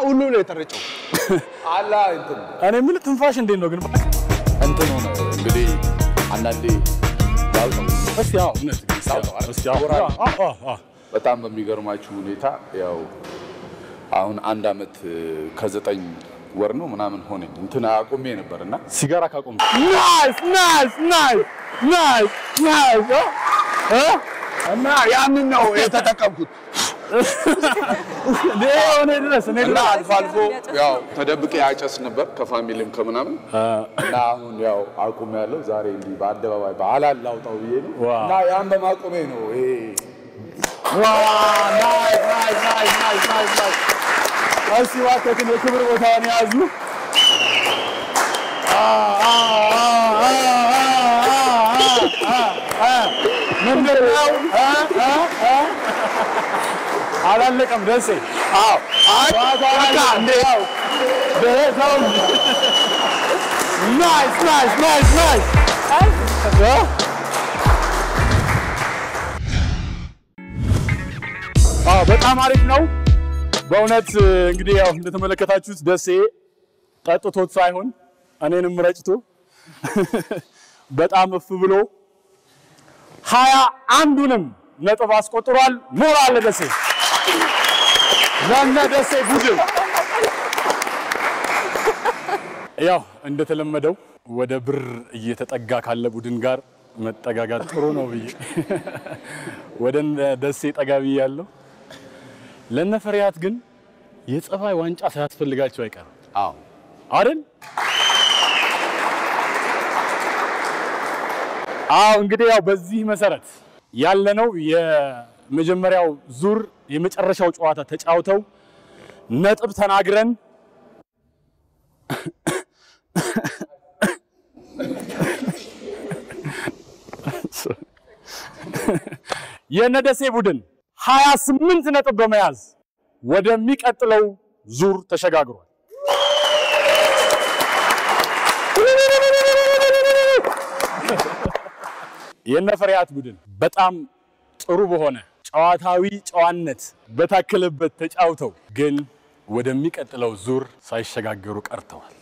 C: ሁሉ ነው የተረጨው አላ እንትን
B: እኔ ምን ትንፋሽ እንዴት ነው ግን
C: እንትን ነው እንግዲህ አንዳንዴ ያልተው
B: እስቲ ያው እስቲ ያው
C: በጣም በሚገርማችሁ ሁኔታ ያው አሁን 1 አመት ከ9 ወር ነው ምናምን ሆነኝ እንትን አቆሜ ነበርና
B: ሲጋራ ካቆም ናይስ
C: እና ያንን ነው የተጠቀምኩት
B: ለሆነ ድረስ እኔ
C: እና አልፎ ያው ተደብቄ ያጨስ ነበር ከፋሚሊም ከምናምን እና አሁን ያው አቁሜ ያለው ዛሬ እንዲህ በአደባባይ በአላል ላውጣው ብዬ ነው እና ያን በማቆሜ ነው ይሄ ናይስ እሺ ዋከትን የክብር ቦታውን ያዙ
B: ምንድነው አላለቀም ደሴ
C: አዎ
B: ዋጋ እንደው በታው ናይስ በጣም አሪፍ ነው በእውነት እንግዲህ ያው እንደተመለከታችሁት ደሴ ጠጥቶት ሳይሆን እኔንም ረጭቶ በጣም እፍ ብሎ 21ዱንም ነጥብ አስቆጥሯል ሞራል ደሴ ደሴ ቡድን ያው እንደተለመደው ወደ ብር እየተጠጋ ካለ ቡድን ጋር መጠጋጋት ጥሩ ነው ብዬ ወደ ደሴ ጠጋቢ ያለው ለነፈሪያት ግን የጸባይ ዋንጫ ሳያስፈልጋቸው አይቀርም
C: አዎ
B: አይደል እንግዲህ ያው በዚህ መሰረት ያለነው የመጀመሪያው ዙር የመጨረሻው ጨዋታ ተጫውተው ነጥብ ተናግረን የነደሴ ቡድን 28 ነጥብ በመያዝ ወደሚቀጥለው ዙር ተሸጋግሯል የነፈሪያት ቡድን በጣም ጥሩ በሆነ ጨዋታዊ ጨዋነት በታከለበት ተጫውተው ግን ወደሚቀጥለው ዙር ሳይሸጋገሩ ቀርተዋል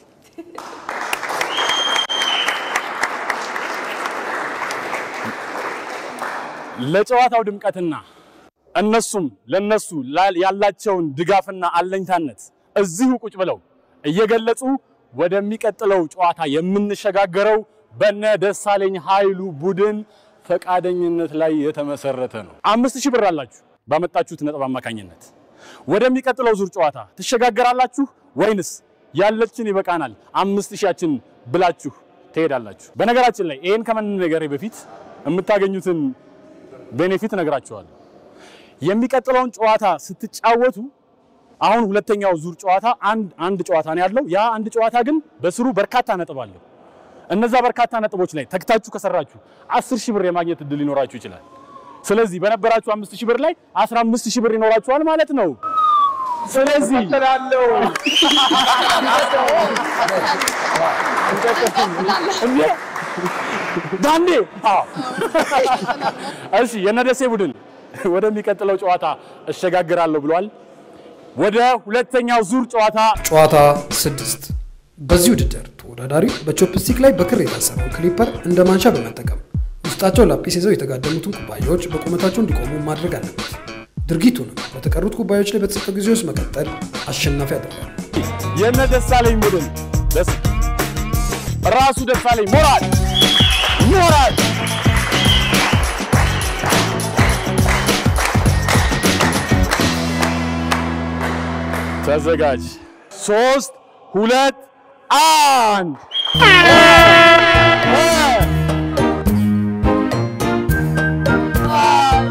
B: ለጨዋታው ድምቀትና እነሱም ለነሱ ያላቸውን ድጋፍና አለኝታነት እዚሁ ቁጭ ብለው እየገለጹ ወደሚቀጥለው ጨዋታ የምንሸጋገረው በነ ደሳለኝ ኃይሉ ቡድን ፈቃደኝነት ላይ የተመሰረተ ነው። 5000 ብር አላችሁ ባመጣችሁት ነጥብ አማካኝነት ወደሚቀጥለው ዙር ጨዋታ ትሸጋገራላችሁ ወይንስ ያለችን ይበቃናል 5000ችን ብላችሁ ትሄዳላችሁ? በነገራችን ላይ ይሄን ከመነገሬ በፊት የምታገኙትን ቤኔፊት ነግራችኋለሁ። የሚቀጥለውን ጨዋታ ስትጫወቱ አሁን ሁለተኛው ዙር ጨዋታ አንድ ጨዋታ ነው ያለው። ያ አንድ ጨዋታ ግን በስሩ በርካታ ነጥብ አለው። እነዛ በርካታ ነጥቦች ላይ ተክታችሁ ከሰራችሁ 10000 ብር የማግኘት እድል ሊኖራችሁ ይችላል። ስለዚህ በነበራችሁ 5000 ብር ላይ 15000 ብር ይኖራችኋል ማለት ነው። ስለዚህ ዳንዴ እሺ የነደሴ ቡድን ወደሚቀጥለው ጨዋታ እሸጋግራለሁ ብሏል። ወደ ሁለተኛው ዙር ጨዋታ 6
D: በዚህ ውድድር ተወዳዳሪው በቾፕስቲክ ላይ በክር የታሰረውን ክሊፐር እንደ ማንሻ በመጠቀም ውስጣቸው ላጲስ ይዘው የተጋደሙትን ኩባያዎች በቁመታቸው እንዲቆሙ ማድረግ አለበት። ድርጊቱንም በተቀሩት ኩባያዎች ላይ በተሰጠው ጊዜ ውስጥ መቀጠል አሸናፊ ያደርጋል።
B: የነደሳለኝ ቡድን ራሱ ደሳለኝ ሞራል ተዘጋጅ 3 2 1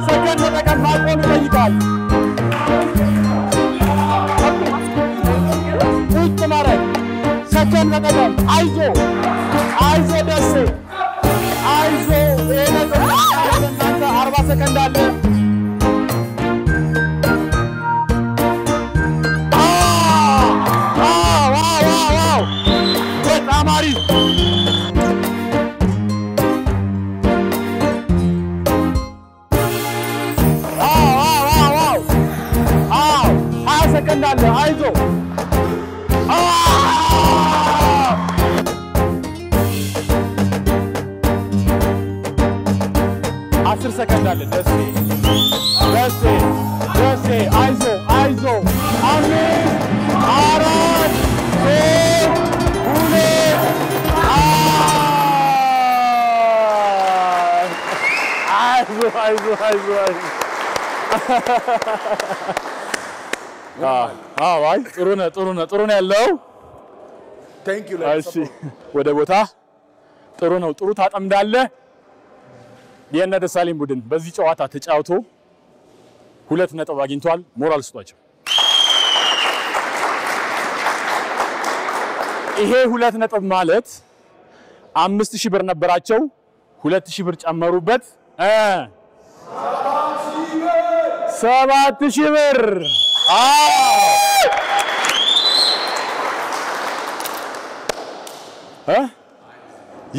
B: ሰከንድ ተቀም ማቆም ይጠይቃል። ቁጭ ማለት ሰከንድ ተቀም አይዞ ደሴ አይዞ እናንተ 40 ሰከንድ አለ። ሰከንድ አይዞ 10 ሰከንድ አለ። ደሴ አይዞ 5 4 3 2 አይዞ አይ ጥሩ ነው ያለው።
C: ታንክ ዩ
B: እሺ ወደ ቦታ ጥሩ ታጠምዳለህ። የነደሳለኝ ቡድን በዚህ ጨዋታ ተጫውቶ 2 ነጥብ አግኝቷል። ሞራል ስጧቸው። ይሄ 2 ነጥብ ማለት 5000 ብር ነበራቸው 2000 ብር ጨመሩበት 7000 ብር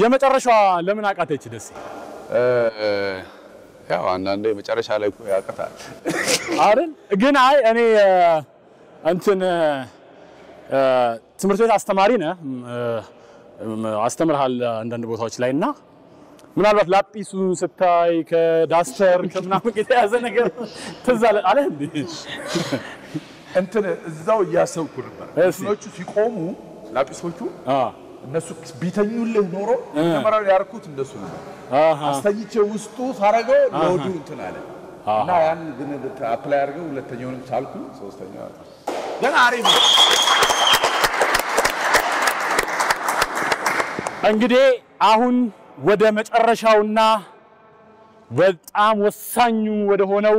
B: የመጨረሻዋ ለምን አቃተች ደስ
C: ያው አንዳንዴ መጨረሻ ላይ እኮ ያቀታል
B: አይደል? ግን አይ እኔ እንትን ትምህርት ቤት አስተማሪ ነህ አስተምርሃል አንዳንድ ቦታዎች ላይና ምናልባት ላጲሱ ስታይ ከዳስተር ከምናምን የተያዘ ነገር ትዝ አለ እንዴ?
C: እንትን እዛው እያሰብኩ ነበር። እነሱ ሲቆሙ ላጲሶቹ እነሱ ቢተኙልህ ኖሮ ተመራሪ ያርኩት እንደሱ ነው። አስተኝቼ ውስጡ ታረገው ሎዱ እንትን አለ እና ያን ግን አፕላይ አድርገው ሁለተኛውንም ቻልኩ ሶስተኛው ገና አሪፍ ነው።
B: እንግዲህ አሁን ወደ መጨረሻውና በጣም ወሳኙ ወደ ሆነው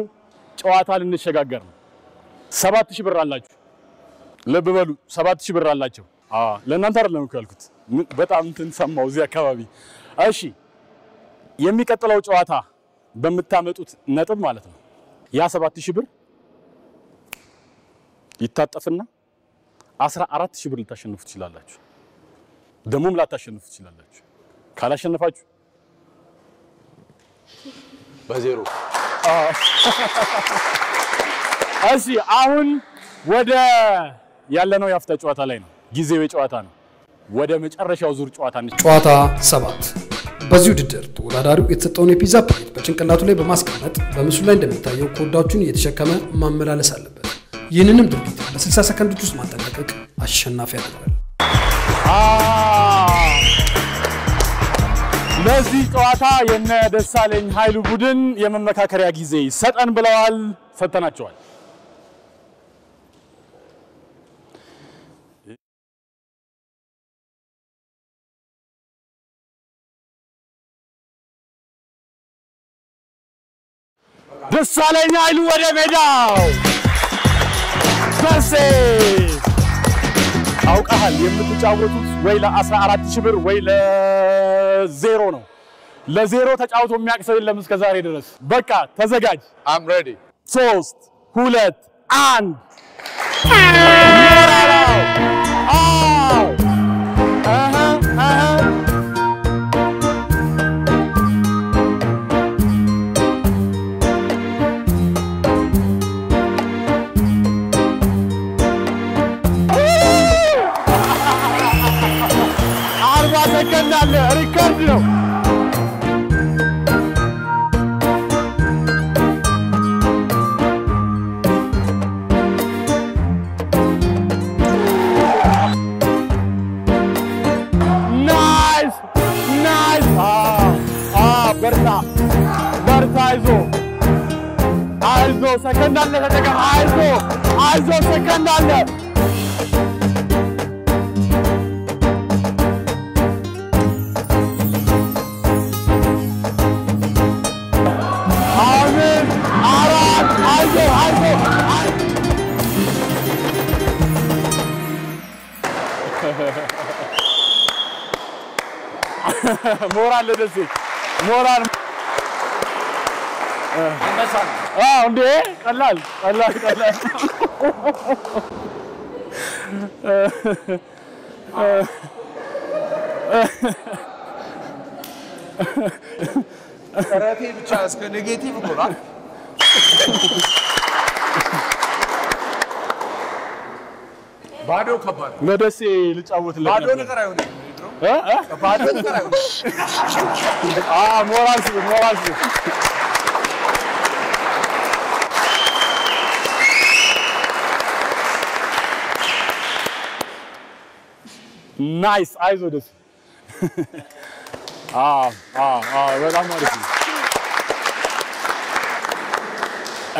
B: ጨዋታ ልንሸጋገር ነው። 7000 ብር አላችሁ። ልብ በሉ 7000 ብር አላችሁ። ለእናንተ አይደለም እኮ ያልኩት በጣም እንትን ሰማው እዚህ አካባቢ። እሺ የሚቀጥለው ጨዋታ በምታመጡት ነጥብ ማለት ነው ያ 7000 ብር ይታጠፍና 14000 ብር ልታሸንፉ ትችላላችሁ። ደሞም ላታሸንፉ ትችላላችሁ። ካላሸነፋችሁ
C: በዜሮ
B: እሺ አሁን ወደ ያለነው ያፍታ ጨዋታ ላይ ነው። ጊዜው የጨዋታ ነው። ወደ መጨረሻው ዙር ጨዋታ ነው።
D: ጨዋታ 7 በዚህ ውድድር ተወዳዳሪው የተሰጠውን የፒዛ ፕሌት በጭንቅላቱ ላይ በማስቀመጥ በምስሉ ላይ እንደሚታየው ኮዳዎቹን እየተሸከመ ማመላለስ አለበት። ይህንንም ድርጊት በ60 ሰከንዶች ውስጥ ማጠናቀቅ አሸናፊ ያደርጋል።
B: ለዚህ ጨዋታ የነ ደሳለኝ ኃይሉ ቡድን የመመካከሪያ ጊዜ ሰጠን ብለዋል። ሰጠናቸዋል። ደሳለኝ ኃይሉ ወደ ሜዳው ደሴ አውቃሃል የምትጫወቱት ወይ ለ14000 ብር ወይ ለ0 ነው። ለ0 ተጫውቶ የሚያቅሰው የለም እስከ ዛሬ ድረስ። በቃ ተዘጋጅ።
C: I'm ready.
B: 3 2 1 ሰከንድ አለ። ሪከርድ ነው። ናይስ ናይስ። በርታ በርታ። አይዞ ሰከንድ አለ። ተጠቀም። አይዞ ሰከንድ አለ። ሞራል ለደሴ ሞራል እንዴ ቀላል
C: ተረቴ ብቻ እስከ ኔጌቲቭ ቆራ ባዶ ከባድ
B: ለደሴ ልጫወትለት
C: ባዶ ነገር አይሆንም ባዶ ነገር አይሆንም
B: ሞራል ናይስ። አይዞ ደሴ በጣም አሪፍ ነው።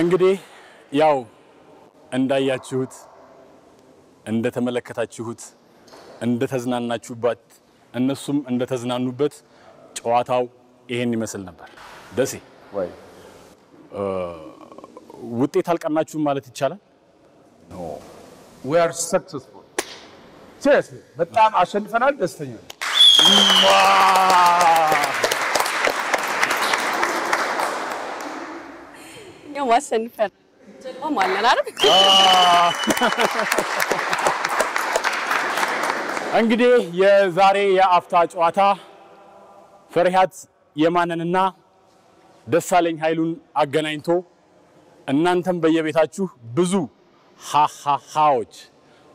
B: እንግዲህ ያው እንዳያችሁት እንደተመለከታችሁት እንደተዝናናችሁበት እነሱም እንደተዝናኑበት ጨዋታው ይሄን ይመስል ነበር። ደሴ
C: ወይ
B: ውጤት አልቀናችሁም ማለት ይቻላል?
C: No, we are successful. Seriously, በጣም አሸንፈናል። ደስተኛ
E: ያው ማሸንፈን ጀልባም አለን አይደል?
B: እንግዲህ የዛሬ የአፍታ ጨዋታ ፈሪሃት የማንንና ደሳለኝ ኃይሉን አገናኝቶ እናንተም በየቤታችሁ ብዙ ሃሃሃዎች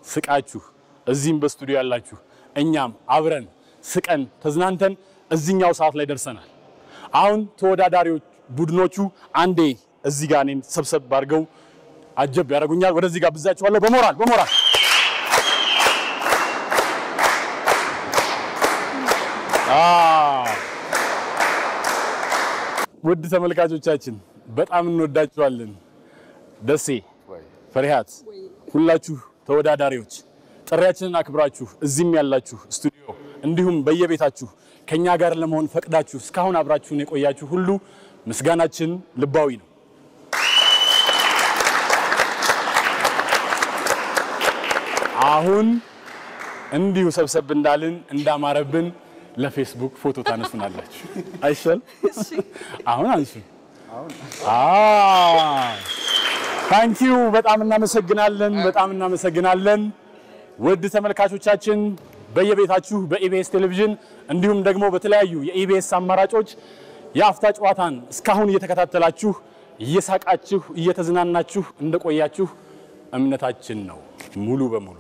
B: ስቃችሁ እዚህም በስቱዲዮ ያላችሁ እኛም አብረን ስቀን ተዝናንተን እዚህኛው ሰዓት ላይ ደርሰናል። አሁን ተወዳዳሪዎች ቡድኖቹ አንዴ እዚህ ጋር እኔን ሰብሰብ አድርገው አጀብ ያደርጉኛል። ወደዚህ ጋር ብዛችኋለሁ። በሞራል ውድ ተመልካቾቻችን በጣም እንወዳችኋለን። ደሴ፣ ፈሪሃት፣ ሁላችሁ ተወዳዳሪዎች ጥሪያችንን አክብራችሁ እዚህም ያላችሁ ስቱዲዮ እንዲሁም በየቤታችሁ ከኛ ጋር ለመሆን ፈቅዳችሁ እስካሁን አብራችሁን የቆያችሁ ሁሉ ምስጋናችን ልባዊ ነው። አሁን እንዲሁ ሰብሰብ እንዳልን እንዳማረብን ለፌስቡክ ፎቶ ታነሱናላችሁ አይሻል? አሁን አንሱ። ታንክ ዩ በጣም እናመሰግናለን። ውድ ተመልካቾቻችን በየቤታችሁ በኢቢኤስ ቴሌቪዥን እንዲሁም ደግሞ በተለያዩ የኢቢኤስ አማራጮች የአፍታ ጨዋታን እስካሁን እየተከታተላችሁ እየሳቃችሁ እየተዝናናችሁ እንደቆያችሁ እምነታችን ነው ሙሉ በሙሉ።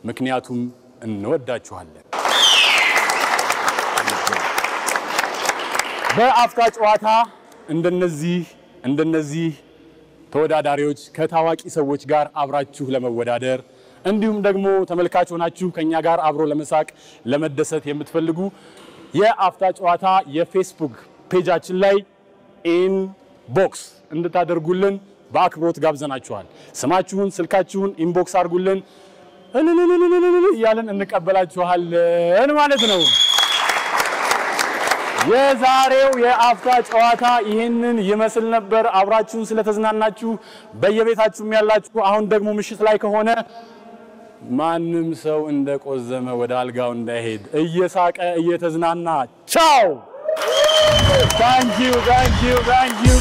B: ምክንያቱም እንወዳችኋለን። በአፍታ ጨዋታ እንደነዚህ ተወዳዳሪዎች ከታዋቂ ሰዎች ጋር አብራችሁ ለመወዳደር እንዲሁም ደግሞ ተመልካች ሆናችሁ ከኛ ጋር አብሮ ለመሳቅ ለመደሰት የምትፈልጉ የአፍታ ጨዋታ የፌስቡክ ፔጃችን ላይ ኢንቦክስ እንድታደርጉልን በአክብሮት ጋብዘናችኋል። ስማችሁን፣ ስልካችሁን ኢንቦክስ አድርጉልን እያለን እንቀበላችኋለን ማለት ነው። የዛሬው የአፍታ ጨዋታ ይሄንን ይመስል ነበር። አብራችሁን ስለተዝናናችሁ በየቤታችሁም ያላችሁ አሁን ደግሞ ምሽት ላይ ከሆነ ማንም ሰው እንደቆዘመ ወደ አልጋው እንዳይሄድ እየሳቀ እየተዝናና ቻው። ታንክ ዩ